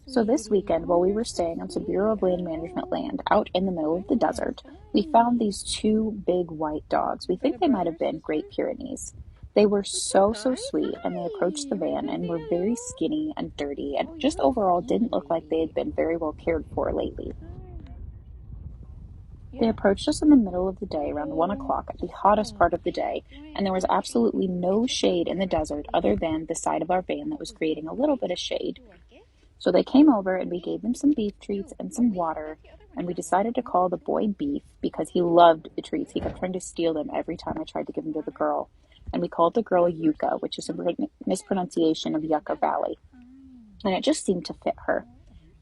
So this weekend, while we were staying on some Bureau of Land Management land out in the middle of the desert, we found these two big white dogs. We think they might have been Great Pyrenees. They were so sweet, and they approached the van and were very skinny and dirty and just overall didn't look like they had been very well cared for lately. They approached us in the middle of the day around 1 o'clock at the hottest part of the day, and there was absolutely no shade in the desert other than the side of our van that was creating a little bit of shade. So they came over and we gave them some beef treats and some water, and we decided to call the boy Beef because he loved the treats. He kept trying to steal them every time I tried to give them to the girl. And we called the girl Yucca, which is a mispronunciation of Yucca Valley. And it just seemed to fit her.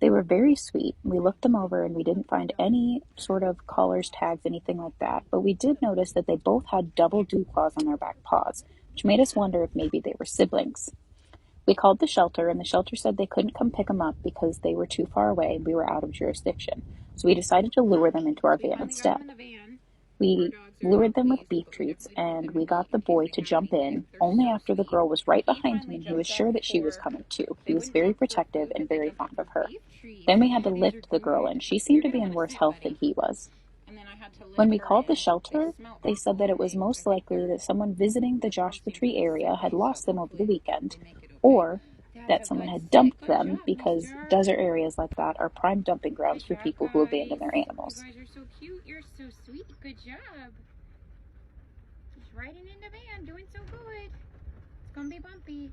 They were very sweet. We looked them over and we didn't find any sort of collars, tags, anything like that. But we did notice that they both had double dew claws on their back paws, which made us wonder if maybe they were siblings. We called the shelter, and the shelter said they couldn't come pick them up because they were too far away and we were out of jurisdiction. So we decided to lure them into our van instead. We lured them with beef treats, and we got the boy to jump in only after the girl was right behind me and he was sure that she was coming too. He was very protective and very fond of her. Then we had to lift the girl in. She seemed to be in worse health than he was. When we called the shelter, they said that it was most likely that someone visiting the Joshua Tree area had lost them over the weekend, or that someone had dumped them because desert areas like that are prime dumping grounds for people who abandon their animals. You guys are so cute. You're so sweet. Good job. Just riding in the van, doing so good. It's gonna be bumpy.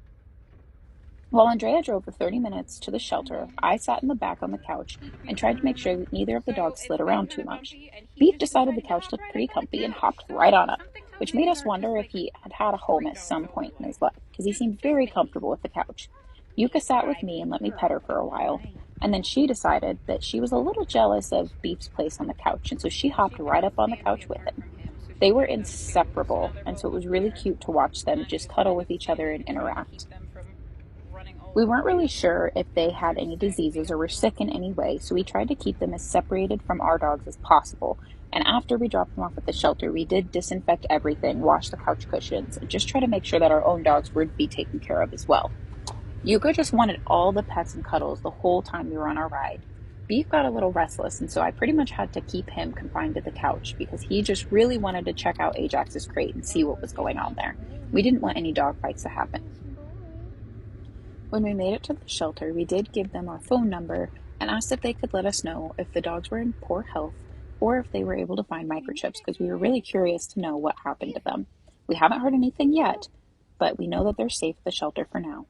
While Andrea drove the 30 minutes to the shelter, I sat in the back on the couch and tried to make sure that neither of the dogs slid around too much. Beef decided the couch looked pretty comfy and hopped right on up, which made us wonder if he had had a home at some point in his life, because he seemed very comfortable with the couch. Yuka sat with me and let me pet her for a while, and then she decided that she was a little jealous of Beef's place on the couch, and so she hopped right up on the couch with him. They were inseparable, and so it was really cute to watch them just cuddle with each other and interact. We weren't really sure if they had any diseases or were sick in any way, so we tried to keep them as separated from our dogs as possible. And after we dropped them off at the shelter, we did disinfect everything, wash the couch cushions, and just try to make sure that our own dogs would be taken care of as well. Yuka just wanted all the pets and cuddles the whole time we were on our ride. Beef got a little restless, and so I pretty much had to keep him confined to the couch because he just really wanted to check out Ajax's crate and see what was going on there. We didn't want any dog fights to happen. When we made it to the shelter, we did give them our phone number and asked if they could let us know if the dogs were in poor health or if they were able to find microchips, because we were really curious to know what happened to them. We haven't heard anything yet, but we know that they're safe at the shelter for now.